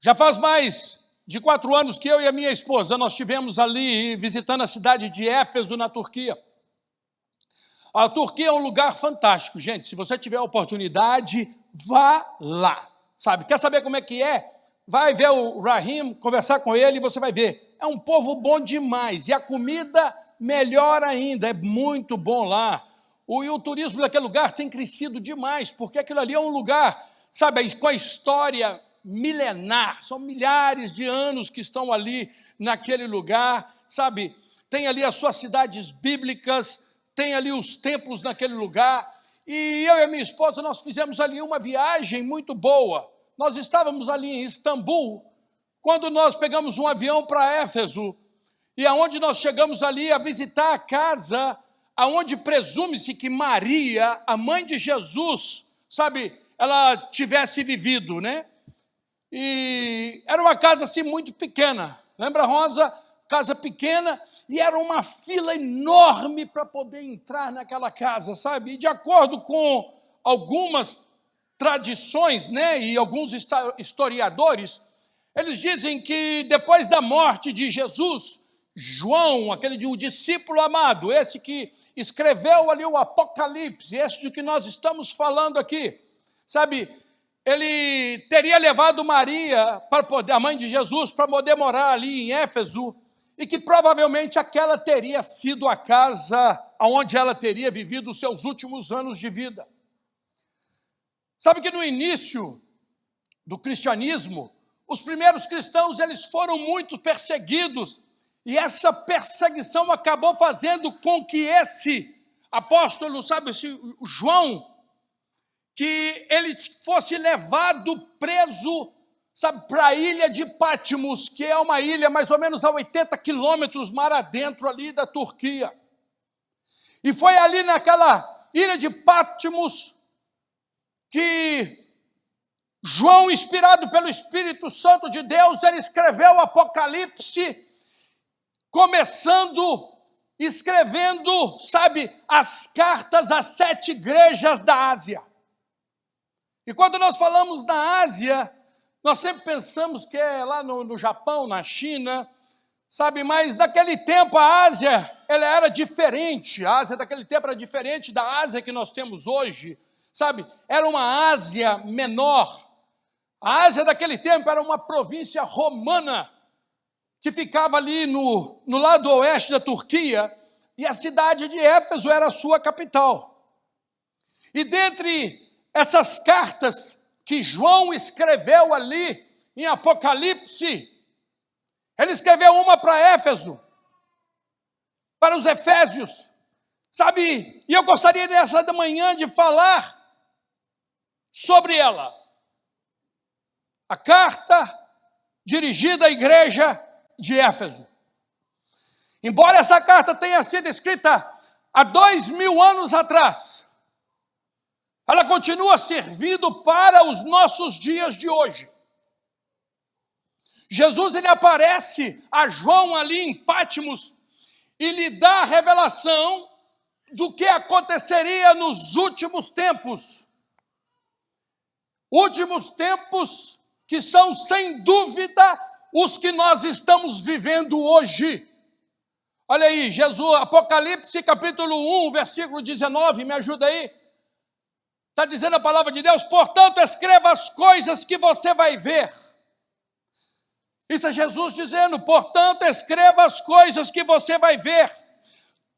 Já faz mais de 4 anos que eu e a minha esposa, nós estivemos ali visitando a cidade de Éfeso, na Turquia. A Turquia é um lugar fantástico, gente. Se você tiver a oportunidade, vá lá. Sabe, quer saber como é que é? Vai ver o Rahim, conversar com ele e você vai ver. É um povo bom demais. E a comida, melhor ainda. É muito bom lá. E o turismo daquele lugar tem crescido demais, porque aquilo ali é um lugar, sabe, com a história milenar. São milhares de anos que estão ali naquele lugar, sabe? Tem ali as suas cidades bíblicas, tem ali os templos naquele lugar. E eu e a minha esposa, nós fizemos ali uma viagem muito boa. Nós estávamos ali em Istambul, quando nós pegamos um avião para Éfeso, e aonde nós chegamos ali a visitar a casa, aonde presume-se que Maria, a mãe de Jesus, sabe, ela tivesse vivido, né? E era uma casa assim muito pequena. Lembra, Rosa? Casa pequena, e era uma fila enorme para poder entrar naquela casa, sabe? E de acordo com algumas tradições, né, e alguns historiadores, eles dizem que depois da morte de Jesus, João, o discípulo amado, esse que escreveu ali o Apocalipse, esse de que nós estamos falando aqui, sabe, ele teria levado Maria, a mãe de Jesus, para poder morar ali em Éfeso, e que provavelmente aquela teria sido a casa onde ela teria vivido os seus últimos anos de vida. Sabe que no início do cristianismo, os primeiros cristãos eles foram muito perseguidos, e essa perseguição acabou fazendo com que esse apóstolo, sabe, o João, que ele fosse levado preso, sabe, para a ilha de Patmos, que é uma ilha mais ou menos a 80 quilômetros mar adentro ali da Turquia. E foi ali naquela ilha de Patmos que João, inspirado pelo Espírito Santo de Deus, ele escreveu o Apocalipse, escrevendo, sabe, as cartas às 7 igrejas da Ásia. E quando nós falamos da Ásia, nós sempre pensamos que é lá no Japão, na China, sabe, mas naquele tempo a Ásia, ela era diferente. A Ásia daquele tempo era diferente da Ásia que nós temos hoje, sabe, era uma Ásia menor. A Ásia daquele tempo era uma província romana, que ficava ali no lado oeste da Turquia, e a cidade de Éfeso era a sua capital. E dentre essas cartas que João escreveu ali em Apocalipse, ele escreveu uma para Éfeso, para os Efésios, sabe? E eu gostaria nessa manhã de falar sobre ela. A carta dirigida à igreja de Éfeso. Embora essa carta tenha sido escrita há 2000 anos atrás, ela continua servindo para os nossos dias de hoje. Jesus ele aparece a João ali em Patmos e lhe dá a revelação do que aconteceria nos últimos tempos. Últimos tempos que são, sem dúvida, os que nós estamos vivendo hoje. Olha aí, Jesus, Apocalipse capítulo 1, versículo 19, me ajuda aí. Está dizendo a palavra de Deus: portanto, escreva as coisas que você vai ver. Isso é Jesus dizendo: portanto, escreva as coisas que você vai ver,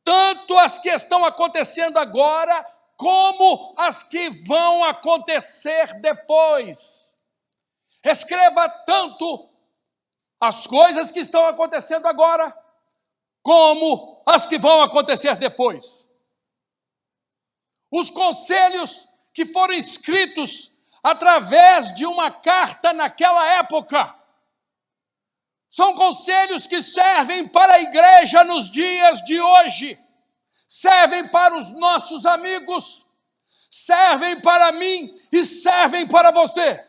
tanto as que estão acontecendo agora, como as que vão acontecer depois. Escreva tanto as coisas que estão acontecendo agora, como as que vão acontecer depois. Os conselhos que foram escritos através de uma carta naquela época, são conselhos que servem para a igreja nos dias de hoje, servem para os nossos amigos, servem para mim e servem para você.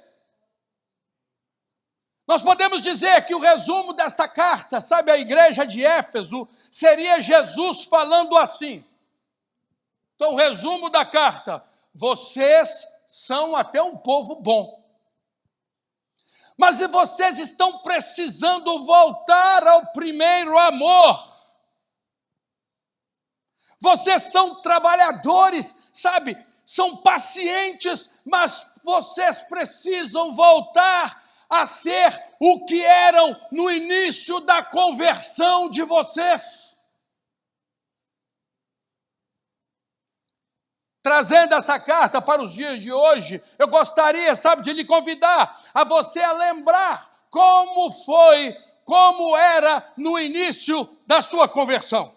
Nós podemos dizer que o resumo dessa carta, sabe, a igreja de Éfeso, seria Jesus falando assim. Então, o resumo da carta: vocês são até um povo bom, Mas vocês estão precisando voltar ao primeiro amor. Vocês são trabalhadores, sabe? São pacientes, mas vocês precisam voltar a ser o que eram no início da conversão de vocês. Trazendo essa carta para os dias de hoje, eu gostaria, sabe, de lhe convidar a você a lembrar como foi, como era no início da sua conversão.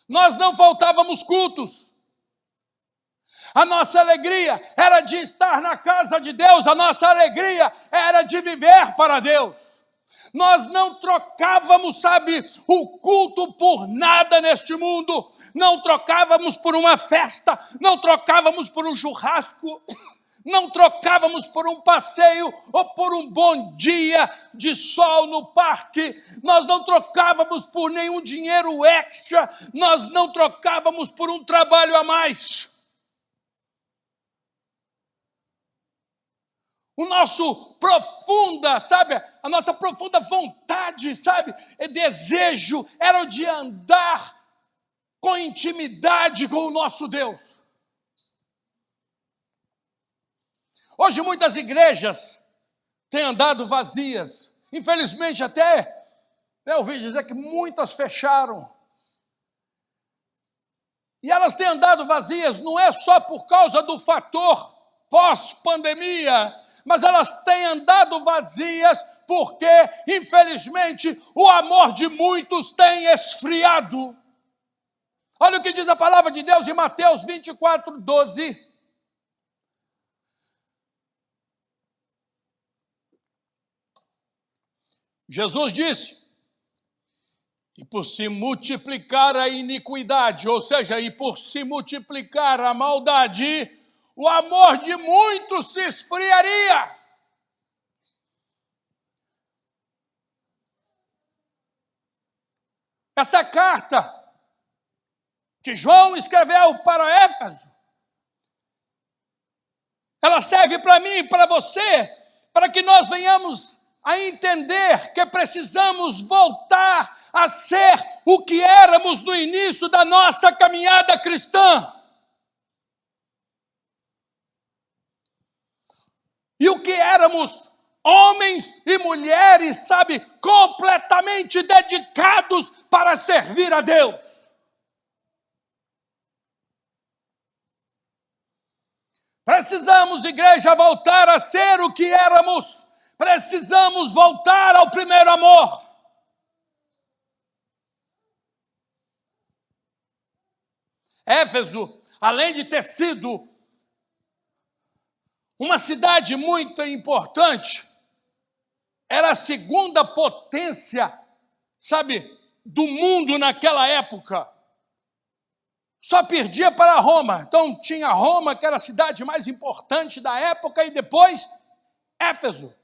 Nós não faltávamos cultos. A nossa alegria era de estar na casa de Deus, a nossa alegria era de viver para Deus. Nós não trocávamos, sabe, o culto por nada neste mundo. Não trocávamos por uma festa, não trocávamos por um churrasco, não trocávamos por um passeio ou por um bom dia de sol no parque. Nós não trocávamos por nenhum dinheiro extra, nós não trocávamos por um trabalho a mais. O nosso profunda, sabe, a nossa profunda vontade, sabe, e desejo era o de andar com intimidade com o nosso Deus. Hoje muitas igrejas têm andado vazias. Infelizmente até, eu ouvi dizer que muitas fecharam. E elas têm andado vazias, não é só por causa do fator pós-pandemia, mas elas têm andado vazias porque, infelizmente, o amor de muitos tem esfriado. Olha o que diz a palavra de Deus em Mateus 24, 12. Jesus disse, e por se multiplicar a iniquidade, ou seja, e por se multiplicar a maldade, o amor de muitos se esfriaria. Essa carta que João escreveu para Éfeso, ela serve para mim e para você, para que nós venhamos a entender que precisamos voltar a ser o que éramos no início da nossa caminhada cristã. E o que éramos, homens e mulheres, sabe, completamente dedicados para servir a Deus. Precisamos, igreja, voltar a ser o que éramos. Precisamos voltar ao primeiro amor. Éfeso, além de ter sido uma cidade muito importante, era a segunda potência, sabe, do mundo naquela época. Só perdia para Roma. Então tinha Roma, que era a cidade mais importante da época, e depois Éfeso.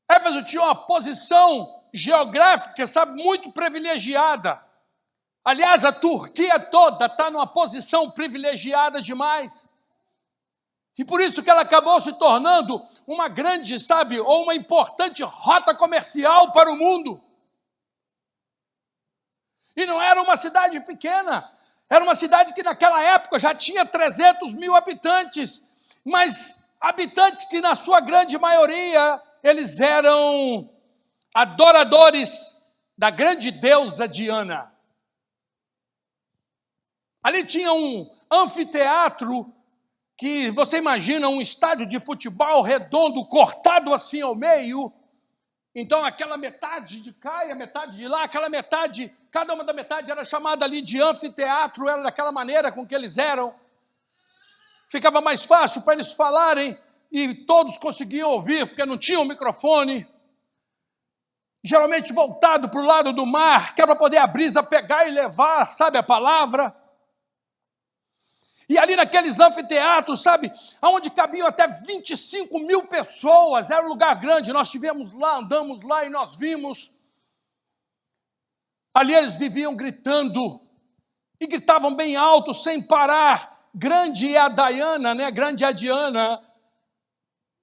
Éfeso tinha uma posição geográfica, sabe, muito privilegiada. Aliás, a Turquia toda está numa posição privilegiada demais. E por isso que ela acabou se tornando uma grande, sabe, ou uma importante rota comercial para o mundo. E não era uma cidade pequena, era uma cidade que naquela época já tinha 300 mil habitantes, mas habitantes que na sua grande maioria, eles eram adoradores da grande deusa Diana. Ali tinha um anfiteatro que você imagina um estádio de futebol redondo, cortado assim ao meio. Então aquela metade de cá e a metade de lá, aquela metade, cada uma da metade era chamada ali de anfiteatro, era daquela maneira com que eles eram. Ficava mais fácil para eles falarem e todos conseguiam ouvir, porque não tinha um microfone. Geralmente voltado para o lado do mar, que era para poder a brisa pegar e levar, sabe, a palavra. E ali naqueles anfiteatros, sabe, onde cabiam até 25 mil pessoas, era um lugar grande, nós estivemos lá, andamos lá e nós vimos. Ali eles viviam gritando, e gritavam bem alto, sem parar, grande é a Diana, né? Grande é a Diana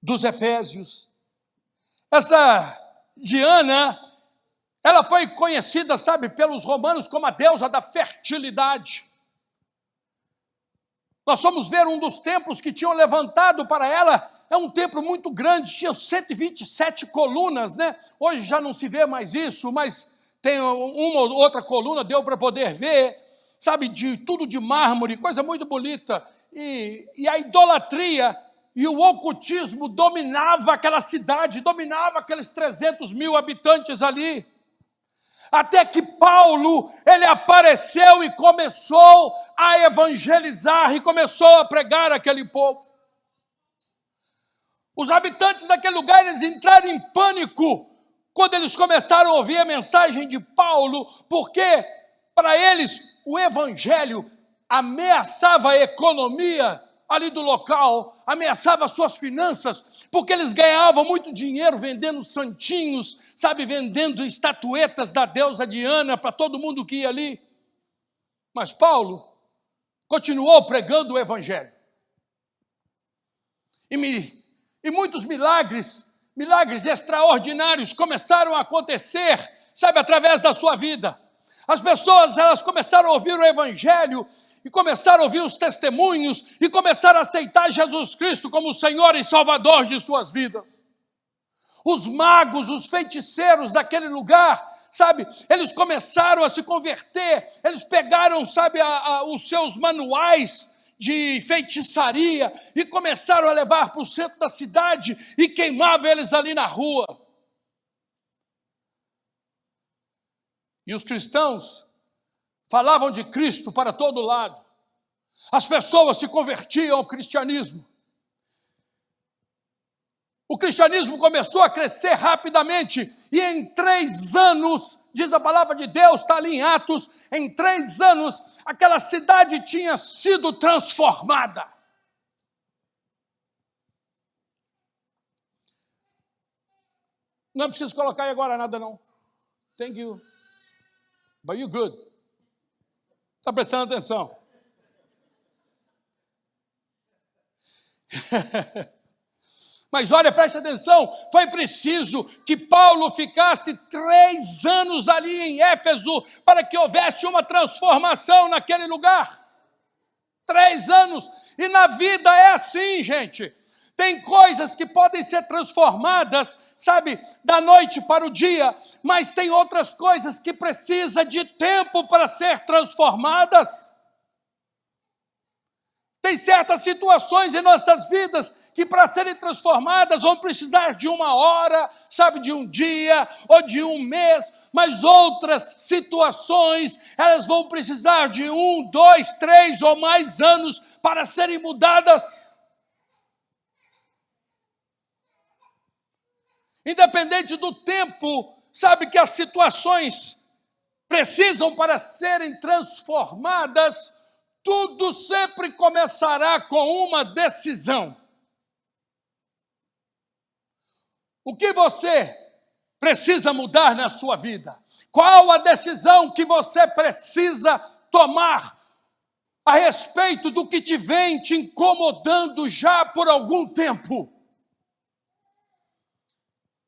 dos Efésios. Essa Diana, ela foi conhecida, sabe, pelos romanos como a deusa da fertilidade. Nós fomos ver um dos templos que tinham levantado para ela, é um templo muito grande, tinha 127 colunas, né? Hoje já não se vê mais isso, mas tem uma ou outra coluna, deu para poder ver, sabe, de tudo de mármore, coisa muito bonita. E a idolatria e o ocultismo dominava aquela cidade, dominava aqueles 300 mil habitantes ali. Até que Paulo, ele apareceu e começou a evangelizar e começou a pregar aquele povo. Os habitantes daquele lugar, eles entraram em pânico quando eles começaram a ouvir a mensagem de Paulo, porque para eles o evangelho ameaçava a economia ali do local, ameaçava suas finanças, porque eles ganhavam muito dinheiro vendendo santinhos, sabe, vendendo estatuetas da deusa Diana para todo mundo que ia ali. Mas Paulo continuou pregando o evangelho. E muitos milagres extraordinários começaram a acontecer, sabe, através da sua vida. As pessoas, elas começaram a ouvir o evangelho, e começaram a ouvir os testemunhos, e começaram a aceitar Jesus Cristo como o Senhor e Salvador de suas vidas. Os magos, os feiticeiros daquele lugar, sabe, eles começaram a se converter, eles pegaram, sabe, os seus manuais de feitiçaria e começaram a levar para o centro da cidade e queimavam eles ali na rua. E os cristãos falavam de Cristo para todo lado. As pessoas se convertiam ao cristianismo. O cristianismo começou a crescer rapidamente e em 3 anos, diz a palavra de Deus, está ali em Atos, em 3 anos, aquela cidade tinha sido transformada. Não preciso colocar aí agora nada não. Thank you. But you good. Está prestando atenção? Mas olha, preste atenção, foi preciso que Paulo ficasse 3 anos ali em Éfeso para que houvesse uma transformação naquele lugar. 3 anos. E na vida é assim, gente. Tem coisas que podem ser transformadas, sabe, da noite para o dia, mas tem outras coisas que precisam de tempo para ser transformadas. Tem certas situações em nossas vidas que para serem transformadas vão precisar de 1 hora, sabe, de 1 dia ou de 1 mês, mas outras situações, elas vão precisar de 1, 2, 3 ou mais anos para serem mudadas. Independente do tempo, sabe que as situações precisam para serem transformadas, tudo sempre começará com uma decisão. O que você precisa mudar na sua vida? Qual a decisão que você precisa tomar a respeito do que te vem te incomodando já por algum tempo?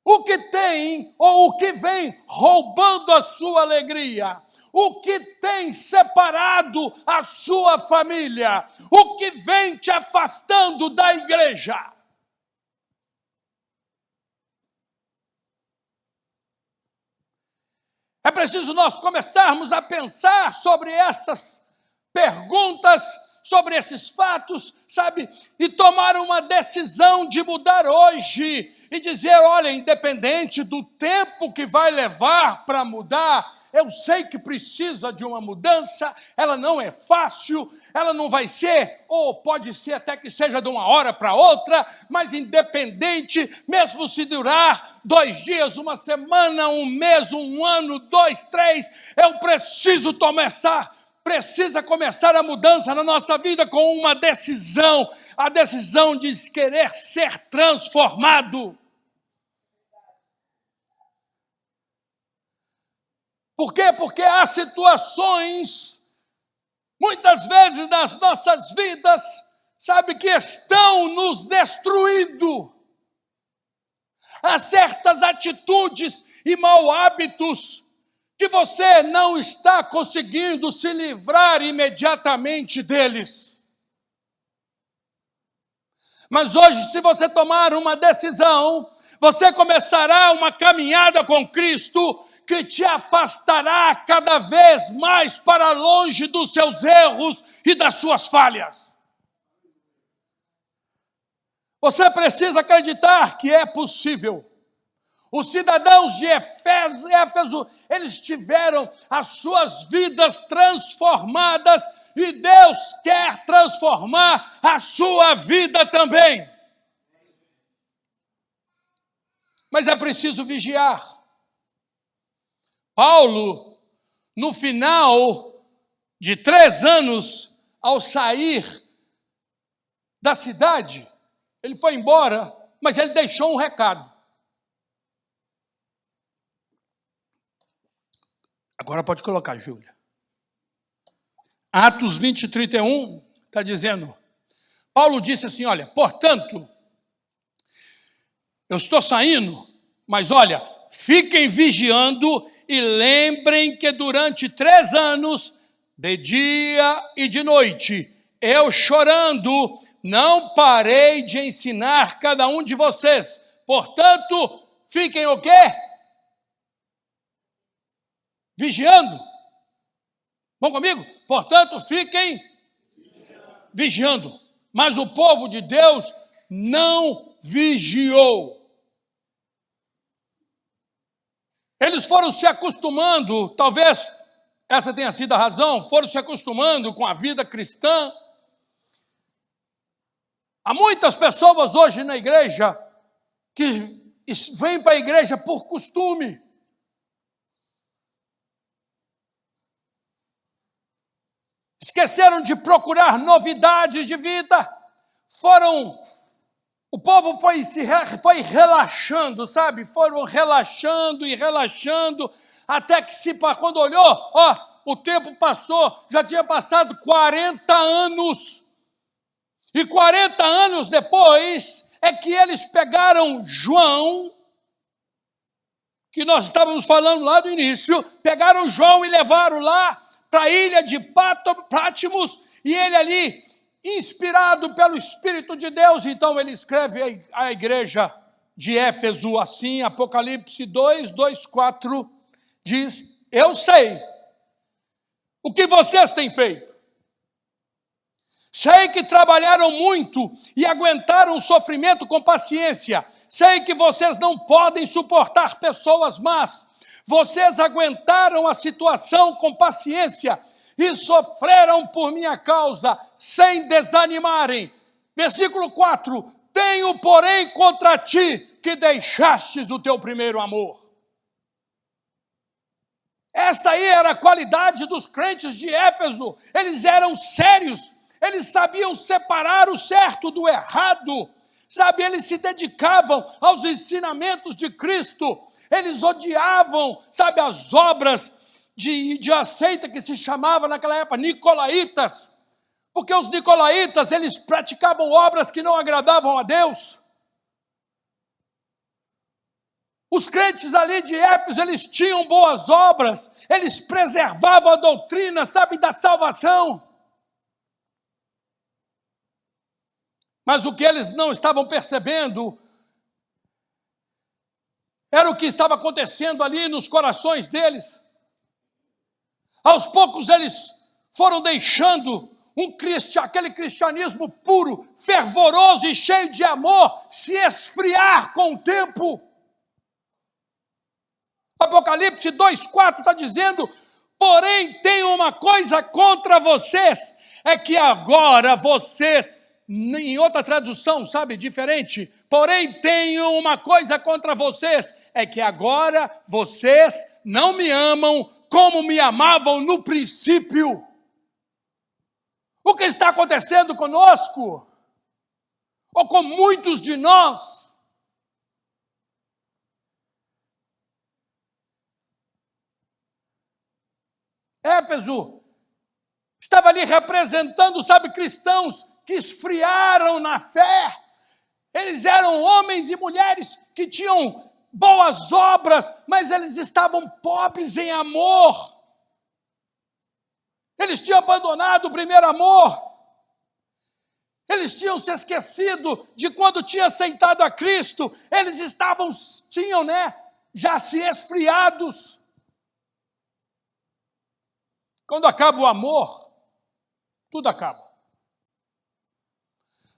O que tem ou o que vem roubando a sua alegria? O que tem separado a sua família? O que vem te afastando da igreja? É preciso nós começarmos a pensar sobre essas perguntas, sobre esses fatos, sabe? E tomar uma decisão de mudar hoje e dizer, olha, independente do tempo que vai levar para mudar, eu sei que precisa de uma mudança, ela não é fácil, ela não vai ser, ou pode ser até que seja de 1 hora para outra, mas independente, mesmo se durar 2 dias, 1 semana, 1 mês, 1 ano, 2, 3, eu preciso precisa começar a mudança na nossa vida com uma decisão, a decisão de querer ser transformado. Por quê? Porque há situações muitas vezes nas nossas vidas, sabe, que estão nos destruindo. Há certas atitudes e mau hábitos que você não está conseguindo se livrar imediatamente deles. Mas hoje, se você tomar uma decisão, você começará uma caminhada com Cristo que te afastará cada vez mais para longe dos seus erros e das suas falhas. Você precisa acreditar que é possível. Os cidadãos de Éfeso, eles tiveram as suas vidas transformadas e Deus quer transformar a sua vida também. Mas é preciso vigiar. Paulo, no final de 3 anos, ao sair da cidade, ele foi embora, mas ele deixou um recado. Agora pode colocar, Júlia. Atos 20, 31, está dizendo, Paulo disse assim, olha, portanto, eu estou saindo, mas olha, fiquem vigiando e lembrem que durante 3 anos, de dia e de noite, eu chorando, não parei de ensinar cada um de vocês. Portanto, fiquem o quê? Vigiando. Vão comigo? Portanto, fiquem vigiando. Mas o povo de Deus não vigiou. Eles foram se acostumando, talvez essa tenha sido a razão, foram se acostumando com a vida cristã. Há muitas pessoas hoje na igreja que vêm para a igreja por costume. Esqueceram de procurar novidades de vida. O povo foi relaxando, sabe? Foram relaxando e relaxando, até que quando olhou, o tempo passou, já tinha passado 40 anos. E 40 anos depois, é que eles pegaram João, que nós estávamos falando lá do início, pegaram João e levaram lá para a ilha de Pátimos, e ele ali, inspirado pelo Espírito de Deus, então ele escreve à igreja de Éfeso assim, Apocalipse 2, 2, 4, diz, eu sei o que vocês têm feito. Sei que trabalharam muito e aguentaram o sofrimento com paciência. Sei que vocês não podem suportar pessoas más. Vocês aguentaram a situação com paciência e sofreram por minha causa, sem desanimarem. Versículo 4, tenho, porém, contra ti que deixastes o teu primeiro amor. Esta aí era a qualidade dos crentes de Éfeso. Eles eram sérios, eles sabiam separar o certo do errado, sabe? Eles se dedicavam aos ensinamentos de Cristo. Eles odiavam, sabe, as obras de seita que se chamava naquela época nicolaítas, porque os nicolaítas, eles praticavam obras que não agradavam a Deus. Os crentes ali de Éfeso, eles tinham boas obras, eles preservavam a doutrina, sabe, da salvação. Mas o que eles não estavam percebendo era o que estava acontecendo ali nos corações deles. Aos poucos eles foram deixando aquele cristianismo puro, fervoroso e cheio de amor se esfriar com o tempo. Apocalipse 2,4 está dizendo, porém tenho uma coisa contra vocês, é que agora vocês, em outra tradução, sabe, diferente, porém tenho uma coisa contra vocês, é que agora vocês não me amam como me amavam no princípio. O que está acontecendo conosco? Ou com muitos de nós? Éfeso estava ali representando, sabe, cristãos que esfriaram na fé. Eles eram homens e mulheres que tinham boas obras, mas eles estavam pobres em amor. Eles tinham abandonado o primeiro amor. Eles tinham se esquecido de quando tinham aceitado a Cristo. Eles tinham, já se esfriados. Quando acaba o amor, tudo acaba.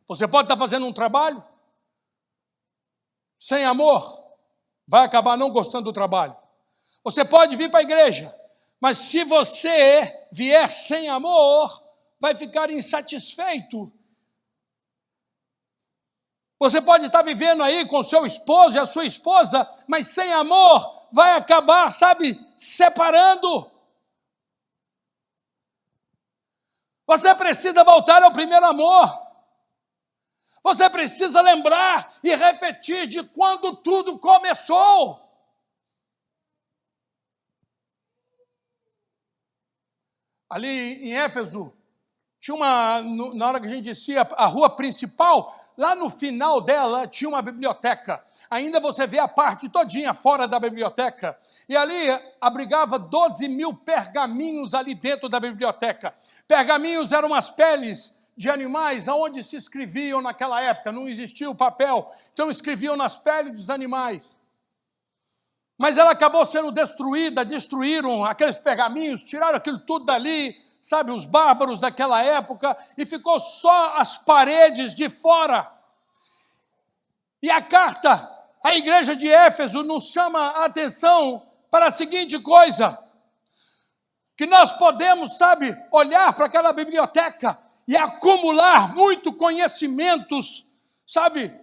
Você pode estar fazendo um trabalho sem amor, vai acabar não gostando do trabalho. Você pode vir para a igreja, mas se você vier sem amor, vai ficar insatisfeito. Você pode estar vivendo aí com seu esposo e a sua esposa, mas sem amor, vai acabar, sabe, separando. Você precisa voltar ao primeiro amor. Você precisa lembrar e refletir de quando tudo começou. Ali em Éfeso, tinha na hora que a gente descia a rua principal, lá no final dela tinha uma biblioteca. Ainda você vê a parte todinha fora da biblioteca. E ali abrigava 12.000 pergaminhos ali dentro da biblioteca. Pergaminhos eram umas peles de animais, aonde se escreviam naquela época, não existia o papel, então escreviam nas peles dos animais. Mas ela acabou sendo destruída, destruíram aqueles pergaminhos, tiraram aquilo tudo dali, sabe, os bárbaros daquela época, e ficou só as paredes de fora. E a carta à igreja de Éfeso nos chama a atenção para a seguinte coisa, que nós podemos, sabe, olhar para aquela biblioteca e acumular muito conhecimentos, sabe,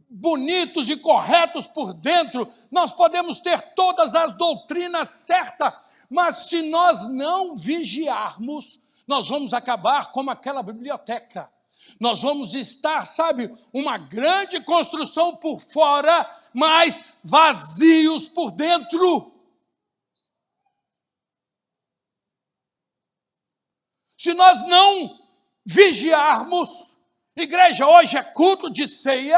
bonitos e corretos por dentro. Nós podemos ter todas as doutrinas certas, mas se nós não vigiarmos, nós vamos acabar como aquela biblioteca. Nós vamos estar, sabe, uma grande construção por fora, mas vazios por dentro. Se nós não vigiarmos, igreja, hoje é culto de ceia,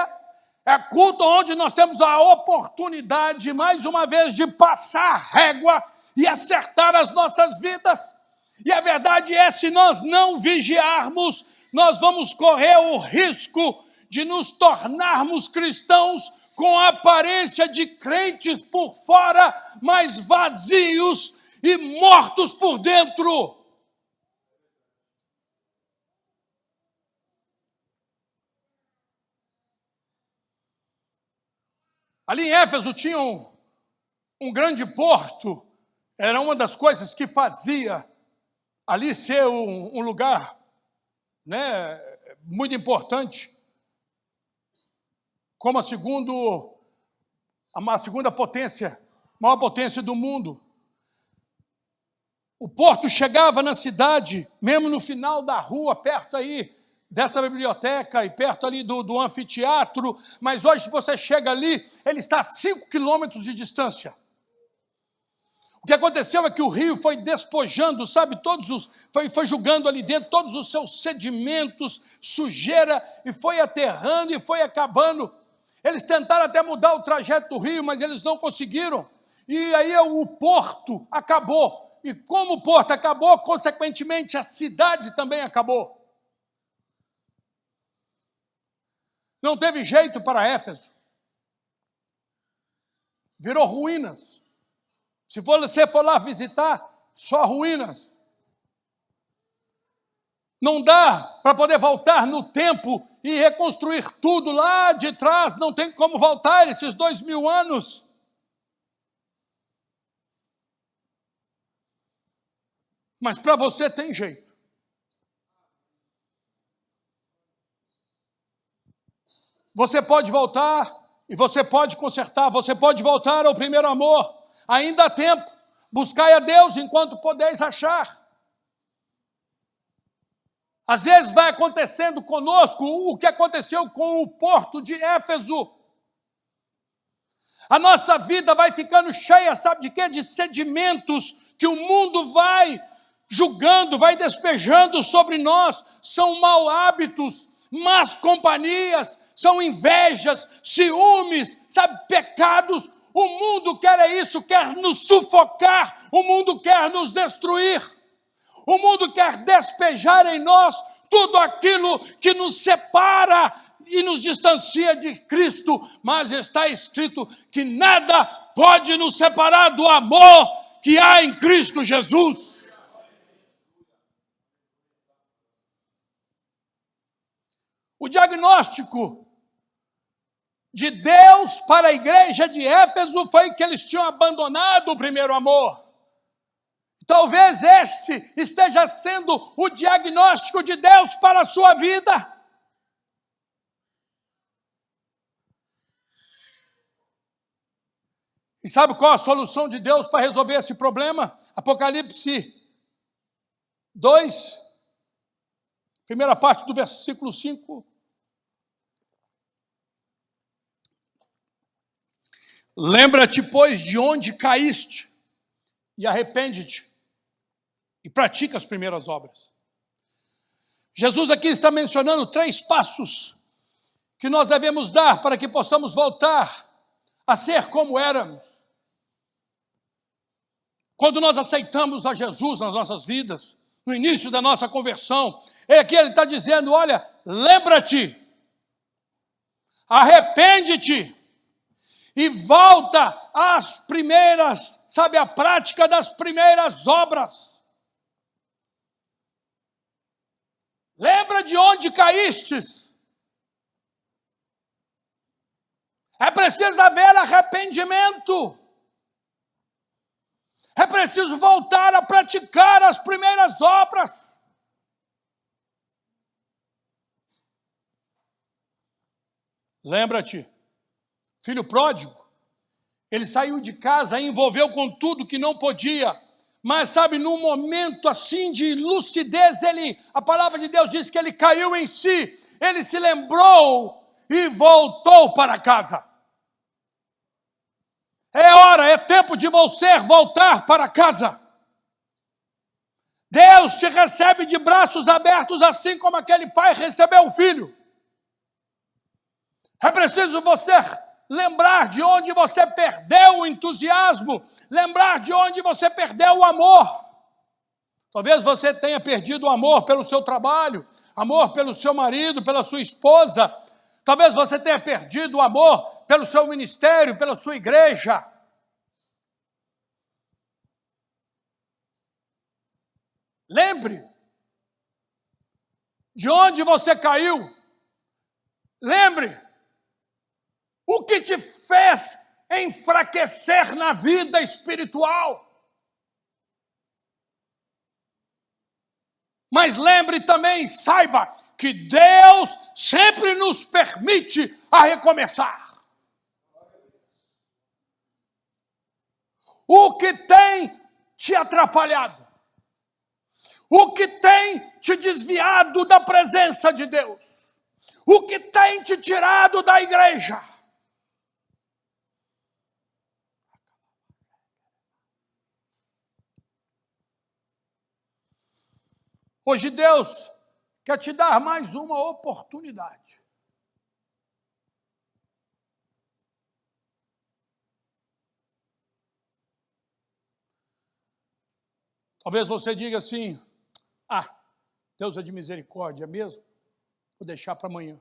é culto onde nós temos a oportunidade, mais uma vez, de passar a régua e acertar as nossas vidas. E a verdade é, se nós não vigiarmos, nós vamos correr o risco de nos tornarmos cristãos com a aparência de crentes por fora, mas vazios e mortos por dentro. Ali em Éfeso tinha um grande porto, era uma das coisas que fazia ali ser um lugar, muito importante, como a segunda potência, maior potência do mundo. O porto chegava na cidade, mesmo no final da rua, perto aí dessa biblioteca e perto ali do anfiteatro, mas hoje se você chega ali, ele está a 5 quilômetros de distância. O que aconteceu é que o rio foi despojando, sabe, foi jogando ali dentro todos os seus sedimentos, sujeira, e foi aterrando e foi acabando. Eles tentaram até mudar o trajeto do rio, mas eles não conseguiram. E aí o porto acabou. E como o porto acabou, consequentemente a cidade também acabou. Não teve jeito para Éfeso. Virou ruínas. Se você for lá visitar, só ruínas. Não dá para poder voltar no tempo e reconstruir tudo lá de trás. Não tem como voltar esses 2000 anos. Mas para você tem jeito. Você pode voltar e você pode consertar, você pode voltar ao primeiro amor. Ainda há tempo. Buscai a Deus enquanto podeis achar. Às vezes vai acontecendo conosco o que aconteceu com o porto de Éfeso. A nossa vida vai ficando cheia, sabe de quê? De sedimentos que o mundo vai julgando, vai despejando sobre nós. São mau hábitos, más companhias, são invejas, ciúmes, sabe, pecados. O mundo quer isso, quer nos sufocar, o mundo quer nos destruir. O mundo quer despejar em nós tudo aquilo que nos separa e nos distancia de Cristo, mas está escrito que nada pode nos separar do amor que há em Cristo Jesus. O diagnóstico de Deus para a igreja de Éfeso foi que eles tinham abandonado o primeiro amor. Talvez este esteja sendo o diagnóstico de Deus para a sua vida. E sabe qual a solução de Deus para resolver esse problema? Apocalipse 2, primeira parte do versículo 5. Lembra-te, pois, de onde caíste, e arrepende-te, e pratica as primeiras obras. Jesus aqui está mencionando 3 passos que nós devemos dar para que possamos voltar a ser como éramos. Quando nós aceitamos a Jesus nas nossas vidas, no início da nossa conversão, é que ele está dizendo, olha, lembra-te, arrepende-te e volta às primeiras, sabe, a prática das primeiras obras. Lembra de onde caístes. É preciso haver arrependimento. É preciso voltar a praticar as primeiras obras. Lembra-te, filho pródigo, ele saiu de casa, envolveu com tudo que não podia, mas sabe, num momento assim de lucidez, a palavra de Deus diz que ele caiu em si, ele se lembrou e voltou para casa. É hora, é tempo de você voltar para casa. Deus te recebe de braços abertos, assim como aquele pai recebeu o filho. É preciso você lembrar de onde você perdeu o entusiasmo, lembrar de onde você perdeu o amor. Talvez você tenha perdido o amor pelo seu trabalho, amor pelo seu marido, pela sua esposa. Talvez você tenha perdido o amor pelo seu ministério, pela sua igreja. Lembre de onde você caiu. Lembre o que te fez enfraquecer na vida espiritual. Mas lembre também, saiba que Deus sempre nos permite a recomeçar. O que tem te atrapalhado? O que tem te desviado da presença de Deus? O que tem te tirado da igreja? Hoje Deus quer te dar mais uma oportunidade. Talvez você diga assim, Deus é de misericórdia mesmo, vou deixar para amanhã.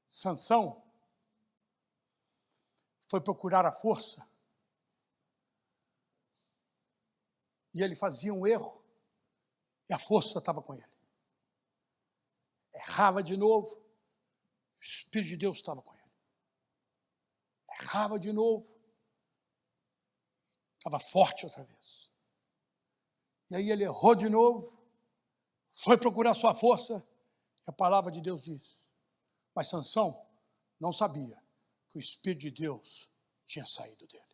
Sansão foi procurar a força. E ele fazia um erro, e a força estava com ele. Errava de novo, o Espírito de Deus estava com ele. Errava de novo, estava forte outra vez. E aí ele errou de novo, foi procurar sua força, e a palavra de Deus diz, mas Sansão não sabia que o Espírito de Deus tinha saído dele.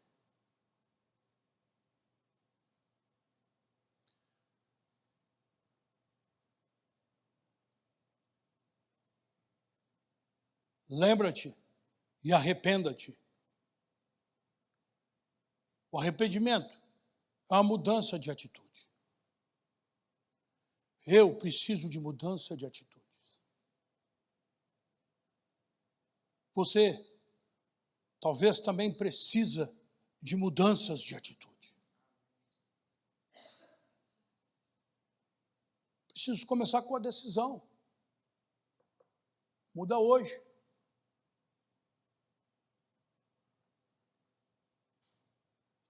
Lembra-te e arrependa-te. O arrependimento é uma mudança de atitude. Eu preciso de mudança de atitude. Você talvez também precisa de mudanças de atitude. Preciso começar com a decisão. Muda hoje.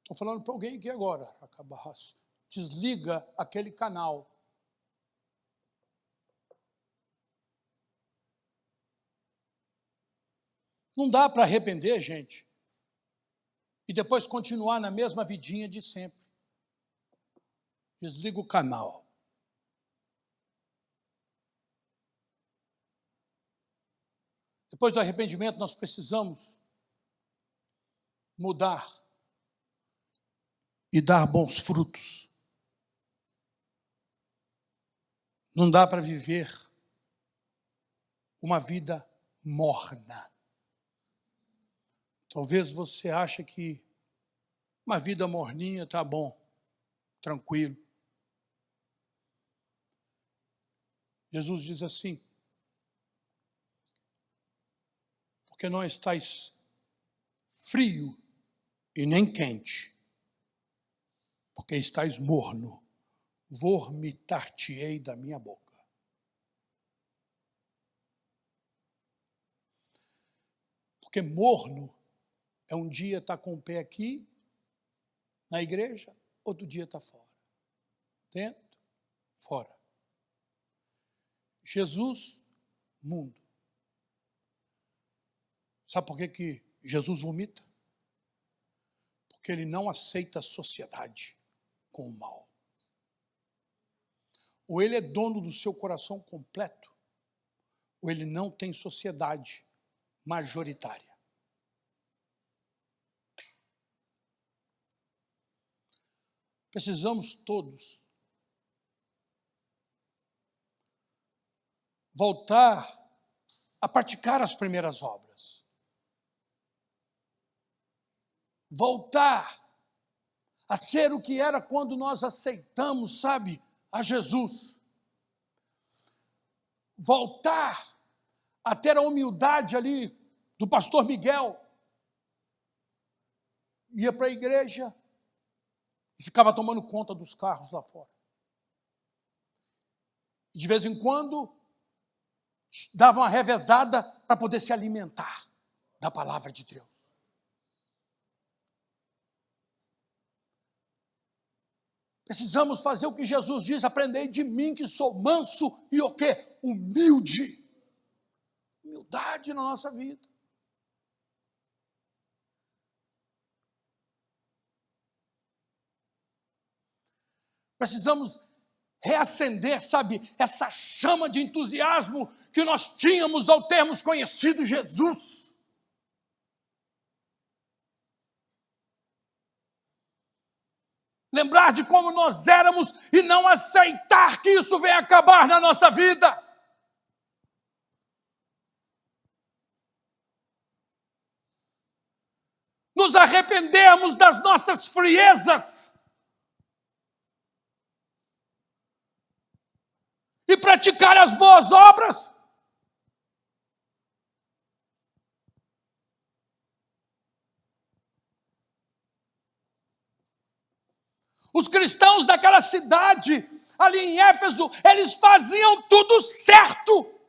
Estou falando para alguém aqui agora, acabar. Desliga aquele canal. Não dá para arrepender, gente, e depois continuar na mesma vidinha de sempre. Desliga o canal. Depois do arrependimento, nós precisamos mudar e dar bons frutos. Não dá para viver uma vida morna. Talvez você ache que uma vida morninha está bom, tranquilo. Jesus diz assim: porque não estáis frio e nem quente, porque estáis morno, vomitar-te-ei da minha boca. Porque morno é um dia estar com o pé aqui, na igreja, outro dia está fora. Dentro, fora. Jesus, mundo. Sabe por que Jesus vomita? Porque ele não aceita a sociedade com o mal. Ou ele é dono do seu coração completo, ou ele não tem sociedade majoritária. Precisamos todos voltar a praticar as primeiras obras. Voltar a ser o que era quando nós aceitamos, sabe, a Jesus. Voltar a ter a humildade ali do pastor Miguel. Ia para a igreja e ficava tomando conta dos carros lá fora. E de vez em quando, dava uma revezada para poder se alimentar da palavra de Deus. Precisamos fazer o que Jesus diz: aprendei de mim que sou manso e o quê? Humilde. Humildade na nossa vida. Precisamos reacender, sabe, essa chama de entusiasmo que nós tínhamos ao termos conhecido Jesus. Lembrar de como nós éramos e não aceitar que isso venha acabar na nossa vida. Nos arrependermos das nossas friezas. E praticar as boas obras. Os cristãos daquela cidade, ali em Éfeso, eles faziam tudo certo.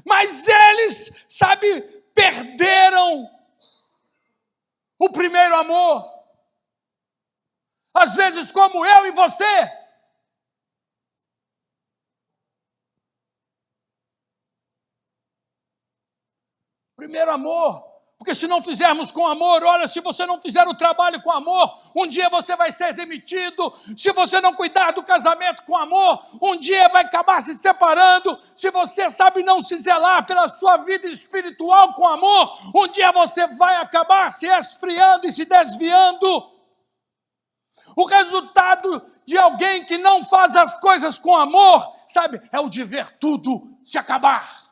Mas eles, sabe, perderam o primeiro amor. Às vezes, como eu e você. Primeiro amor, porque se não fizermos com amor, olha, se você não fizer o trabalho com amor, um dia você vai ser demitido. Se você não cuidar do casamento com amor, um dia vai acabar se separando. Se você sabe não se zelar pela sua vida espiritual com amor, um dia você vai acabar se esfriando e se desviando. O resultado de alguém que não faz as coisas com amor, sabe, é o de ver tudo se acabar.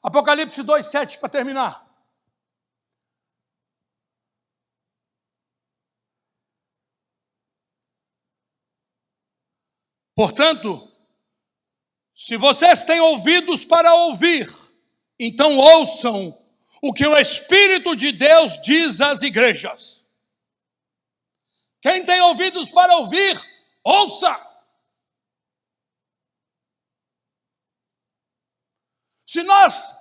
Apocalipse 2:7 para terminar. Portanto, se vocês têm ouvidos para ouvir, então ouçam o que o Espírito de Deus diz às igrejas. Quem tem ouvidos para ouvir, ouça. Se nós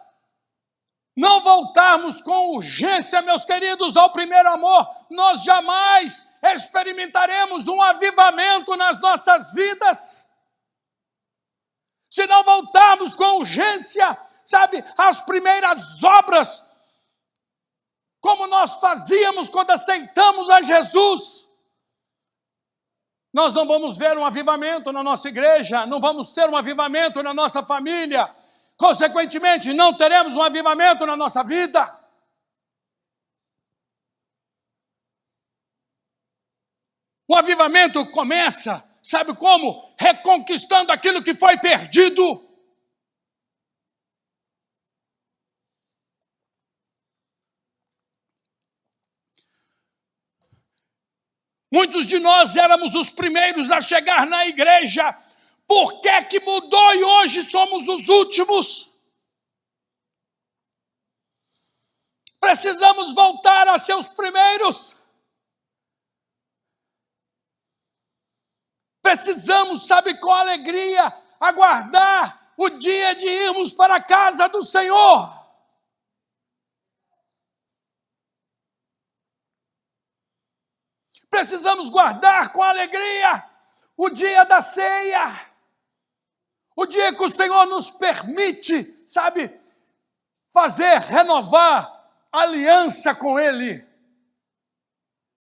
não voltarmos com urgência, meus queridos, ao primeiro amor, nós jamais experimentaremos um avivamento nas nossas vidas. Se não voltarmos com urgência, sabe, às primeiras obras, como nós fazíamos quando aceitamos a Jesus, nós não vamos ver um avivamento na nossa igreja, não vamos ter um avivamento na nossa família, consequentemente, não teremos um avivamento na nossa vida. O avivamento começa, sabe como? Reconquistando aquilo que foi perdido. Muitos de nós éramos os primeiros a chegar na igreja. Por que que mudou e hoje somos os últimos? Precisamos voltar a ser os primeiros. Precisamos, sabe, com alegria, aguardar o dia de irmos para a casa do Senhor. Precisamos guardar com alegria o dia da ceia. O dia que o Senhor nos permite, sabe, renovar aliança com Ele.